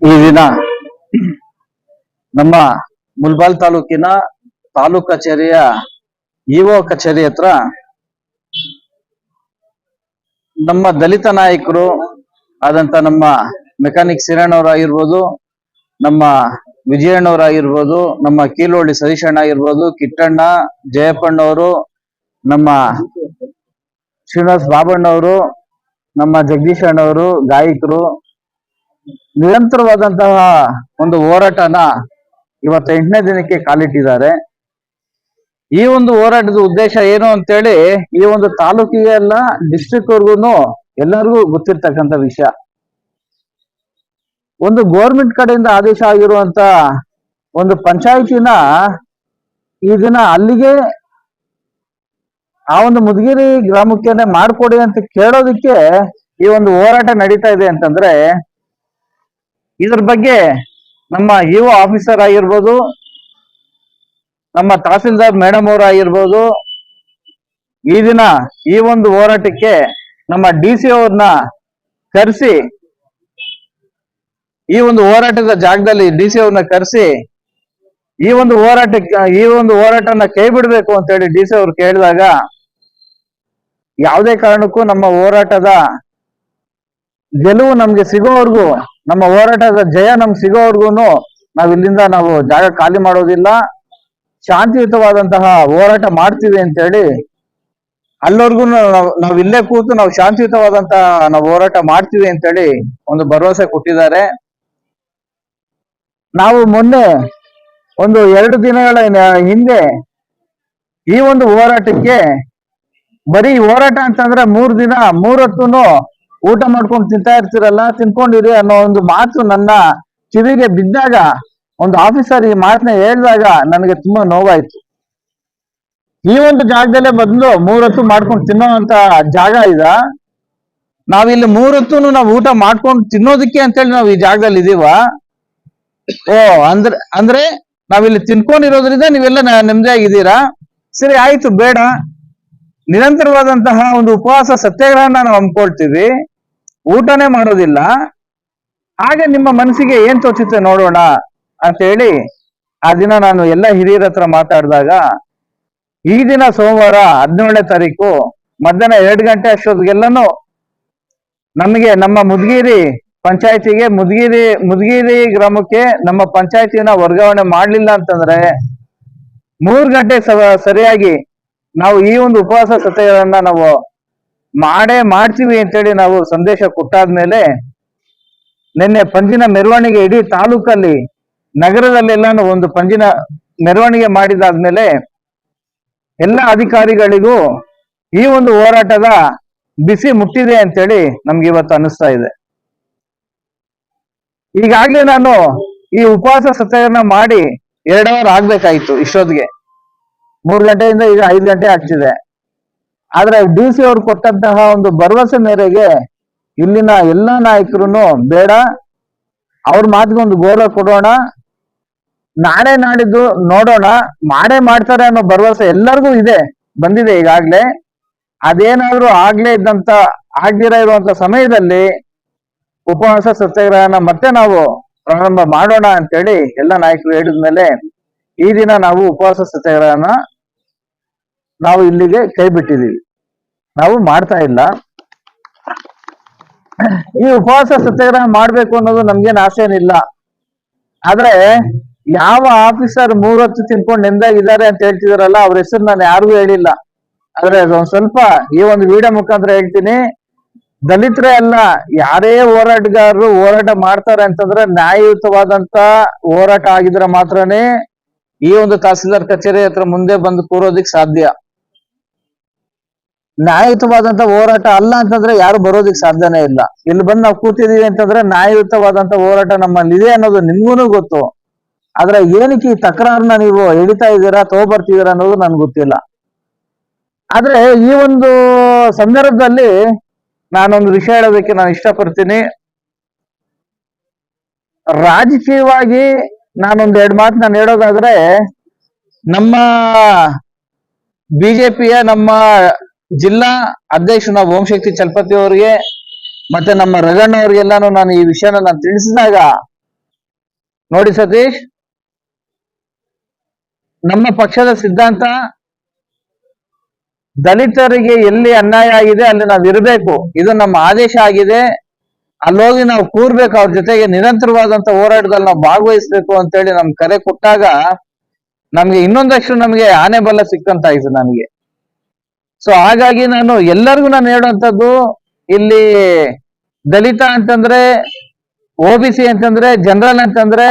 ಈ ದಿನ ನಮ್ಮ ಮುಲ್ಬಾಲ್ ತಾಲೂಕಿನ ತಾಲೂಕ್ ಕಚೇರಿಯ ಇಒ ಕಚೇರಿ ಹತ್ರ ನಮ್ಮ ದಲಿತ ನಾಯಕರು ಆದಂತ ನಮ್ಮ ಮೆಕ್ಯಾನಿಕ್ ಸಿರಣ್ಣವರಾಗಿರ್ಬೋದು, ನಮ್ಮ ವಿಜಯಣ್ಣವರಾಗಿರ್ಬೋದು, ನಮ್ಮ ಕೀಲೋಳಿ ಸತೀಶಣ್ಣ ಆಗಿರ್ಬೋದು, ಕಿಟ್ಟಣ್ಣ, ಜಯಪ್ಪಣ್ಣವರು, ನಮ್ಮ ಶ್ರೀನಿವಾಸ್ ಬಾಬಣ್ಣವರು, ನಮ್ಮ ಜಗದೀಶ್ ಅಣ್ಣವರು, ಗಾಯಕರು ನಿರಂತರವಾದಂತಹ ಒಂದು ಹೋರಾಟನ ಇವತ್ತು 8ನೇ ದಿನಕ್ಕೆ ಕಾಲಿಟ್ಟಿದ್ದಾರೆ. ಈ ಒಂದು ಹೋರಾಟದ ಉದ್ದೇಶ ಏನು ಅಂತೇಳಿ ಈ ಒಂದು ತಾಲೂಕಿಗೆ ಎಲ್ಲ ಡಿಸ್ಟ್ರಿಕ್ಟ್ ವರ್ಗೂನು ಎಲ್ಲರಿಗೂ ಗೊತ್ತಿರ್ತಕ್ಕಂಥ ವಿಷಯ. ಒಂದು ಗೋರ್ಮೆಂಟ್ ಕಡೆಯಿಂದ ಆದೇಶ ಆಗಿರುವಂತ ಒಂದು ಪಂಚಾಯತಿನ ಈ ದಿನ ಅಲ್ಲಿಗೆ ಆ ಒಂದು ಮುದಗಿರಿ ಗ್ರಾಮಕ್ಕೆ ಮಾಡ್ಕೊಡಿ ಅಂತ ಕೇಳೋದಕ್ಕೆ ಈ ಒಂದು ಹೋರಾಟ ನಡೀತಾ ಇದೆ ಅಂತಂದ್ರೆ ಇದ್ರ ಬಗ್ಗೆ ನಮ್ಮ ಇಒ ಆಫೀಸರ್ ಆಗಿರ್ಬೋದು, ನಮ್ಮ ತಹಸೀಲ್ದಾರ್ ಮೇಡಮ್ ಅವರು ಆಗಿರ್ಬೋದು, ಈ ದಿನ ಈ ಒಂದು ಹೋರಾಟಕ್ಕೆ ನಮ್ಮ ಡಿಸಿ ಅವ್ರನ್ನ ಕರೆಸಿ ಈ ಒಂದು ಹೋರಾಟದ ಜಾಗದಲ್ಲಿ ಡಿಸಿ ಅವ್ರನ್ನ ಕರೆಸಿ ಈ ಒಂದು ಹೋರಾಟನ ಕೈ ಬಿಡಬೇಕು ಅಂತ ಹೇಳಿ ಡಿಸಿ ಅವ್ರು ಕೇಳಿದಾಗ ಯಾವುದೇ ಕಾರಣಕ್ಕೂ ನಮ್ಮ ಹೋರಾಟದ ಗೆಲುವು ನಮ್ಗೆ ಸಿಗೋವರೆಗೂ, ನಮ್ಮ ಹೋರಾಟದ ಜಯ ನಮ್ಗೆ ಸಿಗೋವರೆಗೂ ನಾವು ಇಲ್ಲಿಂದ ಜಾಗ ಖಾಲಿ ಮಾಡೋದಿಲ್ಲ, ಶಾಂತಿಯುತವಾದಂತಹ ಹೋರಾಟ ಮಾಡ್ತೀವಿ ಅಂತ ಹೇಳಿ ಅಲ್ಲವರೆಗೂ ನಾವು ಇಲ್ಲೇ ಕೂತು ನಾವು ಶಾಂತಿಯುತವಾದಂತಹ ನಾವು ಹೋರಾಟ ಮಾಡ್ತೀವಿ ಅಂತ ಹೇಳಿ ಒಂದು ಭರವಸೆ ಕೊಟ್ಟಿದ್ದಾರೆ. ನಾವು ಮೊನ್ನೆ ಒಂದು 2 ದಿನಗಳ ಹಿಂದೆ ಈ ಒಂದು ಹೋರಾಟಕ್ಕೆ ಬರೀ ಹೋರಾಟ ಅಂತಂದ್ರೆ 3 ದಿನ 3 ಹೊತ್ತುನು ಊಟ ಮಾಡ್ಕೊಂಡು ತಿಂತಾ ಇರ್ತಿರಲ್ಲ, ತಿನ್ಕೊಂಡಿರಿ ಅನ್ನೋ ಒಂದು ಮಾತು ನನ್ನ ಕಿವಿಗೆ ಬಿದ್ದಾಗ, ಒಂದು ಆಫೀಸರ್ ಈ ಮಾತನ್ನ ಹೇಳಿದಾಗ ನನಗೆ ತುಂಬಾ ನೋವಾಯ್ತು. ಈ ಒಂದು ಜಾಗದಲ್ಲೇ ಬದಲು 3 ಹೊತ್ತು ಮಾಡ್ಕೊಂಡು ತಿನ್ನೋ ಅಂತ ಜಾಗ ಇದ. ನಾವಿಲ್ಲಿ 3 ಹೊತ್ತು ನಾವು ಊಟ ಮಾಡ್ಕೊಂಡು ತಿನ್ನೋದಕ್ಕೆ ಅಂತೇಳಿ ನಾವು ಈ ಜಾಗದಲ್ಲಿ ಇದೀವ. ಅಂದ್ರೆ ನಾವಿಲ್ಲಿ ತಿನ್ಕೊಂಡಿರೋದ್ರಿಂದ ನೀವೆಲ್ಲ ನೆಮ್ಮದಿಯಾಗಿದ್ದೀರಾ? ಸರಿ, ಆಯ್ತು, ಬೇಡ. ನಿರಂತರವಾದಂತಹ ಒಂದು ಉಪವಾಸ ಸತ್ಯಾಗ್ರಹನ ನಾವು ಹಮ್ಮಿಕೊಳ್ತೀವಿ, ಊಟನೇ ಮಾಡೋದಿಲ್ಲ. ಹಾಗೆ ನಿಮ್ಮ ಮನಸ್ಸಿಗೆ ಏನ್ ತೋಚುತ್ತೆ ನೋಡೋಣ ಅಂತ ಹೇಳಿ ಆ ದಿನ ನಾನು ಎಲ್ಲ ಹಿರಿಯರ ಹತ್ರ ಮಾತಾಡಿದಾಗ, ಈ ದಿನ ಸೋಮವಾರ 17ನೇ ತಾರೀಕು ಮಧ್ಯಾಹ್ನ 2 ಗಂಟೆ ಅಷ್ಟೊತ್ತಿಗೆಲ್ಲನೂ ನಮಗೆ ನಮ್ಮ ಮುದಗಿರಿ ಪಂಚಾಯತಿಗೆ ಮುದಗಿರಿ ಗ್ರಾಮಕ್ಕೆ ನಮ್ಮ ಪಂಚಾಯತಿನ ವರ್ಗಾವಣೆ ಮಾಡ್ಲಿಲ್ಲ ಅಂತಂದ್ರೆ 3 ಗಂಟೆ ಸರಿಯಾಗಿ ನಾವು ಈ ಒಂದು ಉಪವಾಸ ಸತ್ಯಾಗ್ರಹನ ನಾವು ಮಾಡ್ತೀವಿ ಅಂತೇಳಿ ನಾವು ಸಂದೇಶ ಕೊಟ್ಟಾದ್ಮೇಲೆ ನಿನ್ನೆ ಪಂಜಿನ ಮೆರವಣಿಗೆ ಇಡೀ ತಾಲೂಕಲ್ಲಿ ನಗರದಲ್ಲೆಲ್ಲಾನು ಒಂದು ಪಂಜಿನ ಮೆರವಣಿಗೆ ಮಾಡಿದಾದ್ಮೇಲೆ ಎಲ್ಲ ಅಧಿಕಾರಿಗಳಿಗೂ ಈ ಒಂದು ಹೋರಾಟದ ಬಿಸಿ ಮುಟ್ಟಿದೆ ಅಂತೇಳಿ ನಮ್ಗೆ ಇವತ್ತು ಅನಿಸ್ತಾ ಇದೆ. ಈಗಾಗ್ಲೇ ನಾನು ಈ ಉಪವಾಸ ಸತ್ಯಾಗ್ರಹ ಮಾಡಿ 2 ಅವರ್ ಆಗ್ಬೇಕಾಯ್ತು. ಇಷ್ಟೊತ್ತಿಗೆ 3 ಗಂಟೆಯಿಂದ ಈಗ 5 ಗಂಟೆ ಆಗ್ತಿದೆ. ಆದ್ರೆ ಡಿಸಿ ಅವ್ರು ಕೊಟ್ಟಂತಹ ಒಂದು ಭರವಸೆ ಮೇರೆಗೆ ಇಲ್ಲಿನ ಎಲ್ಲಾ ನಾಯಕರು ಬೇಡ, ಅವ್ರ ಮಾತಿಗೊಂದು ಗೌರವ ಕೊಡೋಣ, ನಾಳೆ ನಾಡಿದ್ದು ನೋಡೋಣ, ಮಾಡ್ತಾರೆ ಅನ್ನೋ ಭರವಸೆ ಎಲ್ಲರಿಗೂ ಬಂದಿದೆ ಈಗಾಗ್ಲೇ. ಅದೇನಾದ್ರೂ ಆಗ್ದಿರ ಇರುವಂತ ಸಮಯದಲ್ಲಿ ಉಪವಾಸ ಸತ್ಯಾಗ್ರಹನ ಮತ್ತೆ ನಾವು ಪ್ರಾರಂಭ ಮಾಡೋಣ ಅಂತೇಳಿ ಎಲ್ಲ ನಾಯಕರು ಹೇಳಿದ್ಮೇಲೆ ಈ ದಿನ ನಾವು ಉಪವಾಸ ಸತ್ಯಾಗ್ರಹನ ನಾವು ಇಲ್ಲಿಗೆ ಕೈ ಬಿಟ್ಟಿದೀವಿ, ನಾವು ಮಾಡ್ತಾ ಇಲ್ಲ. ಈ ಉಪವಾಸ ಸತ್ಯಾಗ್ರಹ ಮಾಡ್ಬೇಕು ಅನ್ನೋದು ನಮ್ಗೇನ್ ಆಸೆ ಏನಿಲ್ಲ. ಆದ್ರೆ ಯಾವ ಆಫೀಸರ್ 3 ಹೊತ್ತು ತಿನ್ಕೊಂಡು ನೆಮ್ಮದಿಯಾಗಿದ್ದಾರೆ ಅಂತ ಹೇಳ್ತಿದಾರಲ್ಲ, ಅವ್ರ ಹೆಸರು ನಾನು ಯಾರಿಗೂ ಹೇಳಿಲ್ಲ. ಆದ್ರೆ ಅದೊಂದ್ ಸ್ವಲ್ಪ ಈ ಒಂದು ವಿಡಿಯೋ ಮುಖಾಂತರ ಹೇಳ್ತೀನಿ. ದಲಿತರೇ ಅಲ್ಲ, ಯಾರೇ ಹೋರಾಟಗಾರರು ಹೋರಾಟ ಮಾಡ್ತಾರೆ ಅಂತಂದ್ರೆ ನ್ಯಾಯಯುತವಾದಂತ ಹೋರಾಟ ಆಗಿದ್ರೆ ಮಾತ್ರನೇ ಈ ಒಂದು ತಹಸೀಲ್ದಾರ್ ಕಚೇರಿ ಹತ್ರ ಮುಂದೆ ಬಂದು ಕೂರೋದಿಕ್ ಸಾಧ್ಯ. ನ್ಯಾಯಯುತವಾದಂತ ಹೋರಾಟ ಅಲ್ಲ ಅಂತಂದ್ರೆ ಯಾರು ಬರೋದಿಕ್ ಸಾಧ್ಯನೇ ಇಲ್ಲ. ಇಲ್ಲಿ ಬಂದು ನಾವು ಕೂತಿದೀವಿ ಅಂತಂದ್ರೆ ನ್ಯಾಯಯುತವಾದಂತ ಹೋರಾಟ ನಮ್ಮಲ್ಲಿ ಇದೆ ಅನ್ನೋದು ನಿಮ್ಗೂ ಗೊತ್ತು. ಆದ್ರೆ ಏನಕ್ಕೆ ಈ ತಕರಾರನ್ನ ನೀವು ಎಳಿತಾ ಇದ್ದೀರಾ, ತಗೋಬರ್ತಿದ್ದೀರಾ ಅನ್ನೋದು ನನ್ಗೆ ಗೊತ್ತಿಲ್ಲ. ಆದ್ರೆ ಈ ಒಂದು ಸಂದರ್ಭದಲ್ಲಿ ನಾನೊಂದು ವಿಷಯ ಹೇಳೋದಕ್ಕೆ ನಾನು ಇಷ್ಟಪಡ್ತೀನಿ. ರಾಜಕೀಯವಾಗಿ ನಾನೊಂದ್ 2 ಮಾತು ನಾನು ಹೇಳೋದಾದ್ರೆ, ನಮ್ಮ ಬಿಜೆಪಿಯ ನಮ್ಮ ಜಿಲ್ಲಾ ಅಧ್ಯಕ್ಷ ಓಂಶಕ್ತಿ ಚಲಪತಿ ಅವರಿಗೆ ಮತ್ತೆ ನಮ್ಮ ರಗಣ್ಣ ಅವ್ರಿಗೆಲ್ಲಾನು ನಾನು ಈ ವಿಷಯನ ನಾನು ತಿಳಿಸಿದಾಗ, ನೋಡಿ ಸತೀಶ್, ನಮ್ಮ ಪಕ್ಷದ ಸಿದ್ಧಾಂತ ದಲಿತರಿಗೆ ಎಲ್ಲಿ ಅನ್ಯಾಯ ಆಗಿದೆ ಅಲ್ಲಿ ನಾವು ಇರಬೇಕು, ಇದು ನಮ್ಮ ಆದೇಶ ಆಗಿದೆ. ಅಲ್ಲೋಗಿ ನಾವು ಕೂರ್ಬೇಕು, ಅವ್ರ ಜೊತೆಗೆ ನಿರಂತರವಾದಂತ ಹೋರಾಟದಲ್ಲಿ ನಾವು ಭಾಗವಹಿಸ್ಬೇಕು ಅಂತೇಳಿ ನಮ್ ಕರೆ ಕೊಟ್ಟಾಗ ನಮ್ಗೆ ಇನ್ನೊಂದಷ್ಟು ನಮ್ಗೆ ಆನೆ ಬಲ ಸಿಕ್ಕಂತಾಯ್ತು ನನಗೆ. ಸೊ ಹಾಗಾಗಿ ನಾನು ಎಲ್ಲರಿಗೂ ನಾನು ಹೇಳುವಂಥದ್ದು, ಇಲ್ಲಿ ದಲಿತ ಅಂತಂದ್ರೆ, OBC ಅಂತಂದ್ರೆ, ಜನರಲ್ ಅಂತಂದ್ರೆ,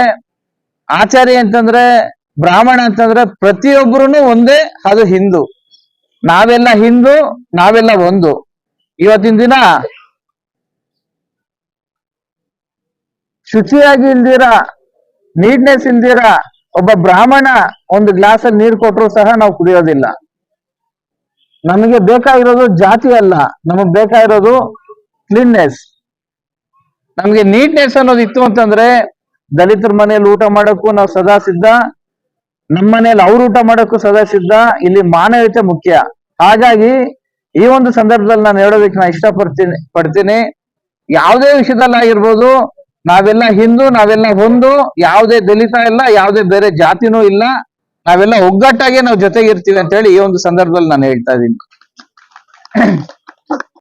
ಆಚಾರ್ಯ ಅಂತಂದ್ರೆ, ಬ್ರಾಹ್ಮಣ ಅಂತಂದ್ರೆ ಪ್ರತಿಯೊಬ್ಬರು ಒಂದೇ, ಅದು ಹಿಂದೂ. ನಾವೆಲ್ಲ ಹಿಂದೂ, ನಾವೆಲ್ಲ ಒಂದು. ಇವತ್ತಿನ ದಿನ ಶುಚಿಯಾಗಿ ಇಲ್ದಿರ, ನೀಟ್ನೆಸ್ ಇಲ್ದಿರ ಒಬ್ಬ ಬ್ರಾಹ್ಮಣ ಒಂದು ಗ್ಲಾಸ್ ಅಲ್ಲಿ ನೀರು ಕೊಟ್ಟರು ಸಹ ನಾವು ಕುಡಿಯೋದಿಲ್ಲ. ನಮಗೆ ಬೇಕಾಗಿರೋದು ಜಾತಿ ಅಲ್ಲ, ನಮಗ್ ಬೇಕಾಗಿರೋದು ಕ್ಲೀನ್ನೆಸ್. ನಮ್ಗೆ ನೀಟ್ನೆಸ್ ಅನ್ನೋದು ಇತ್ತು ಅಂತಂದ್ರೆ ದಲಿತರ ಮನೆಯಲ್ಲಿ ಊಟ ಮಾಡೋಕ್ಕೂ ನಾವು ಸದಾ ಸಿದ್ಧ, ನಮ್ಮ ಮನೆಯಲ್ಲಿ ಅವ್ರು ಊಟ ಮಾಡೋಕ್ಕೂ ಸದಾ ಸಿದ್ಧ. ಇಲ್ಲಿ ಮಾನವೀಯತೆ ಮುಖ್ಯ. ಹಾಗಾಗಿ ಈ ಒಂದು ಸಂದರ್ಭದಲ್ಲಿ ನಾನು ಹೇಳೋದಕ್ಕೆ ನಾನು ಪಡ್ತೀನಿ, ಯಾವುದೇ ವಿಷಯದಲ್ಲಾಗಿರ್ಬೋದು, ನಾವೆಲ್ಲ ಹಿಂದೂ, ನಾವೆಲ್ಲ ಒಂದು, ಯಾವುದೇ ದಲಿತ ಇಲ್ಲ, ಯಾವುದೇ ಬೇರೆ ಜಾತಿನೂ ಇಲ್ಲ, ನಾವೆಲ್ಲ ಒಗ್ಗಟ್ಟಾಗೆ ನಾವು ಜೊತೆಗಿರ್ತೀವಿ ಅಂತ ಹೇಳಿ ಈ ಒಂದು ಸಂದರ್ಭದಲ್ಲಿ ನಾನು ಹೇಳ್ತಾ ಇದ್ದೀನಿ.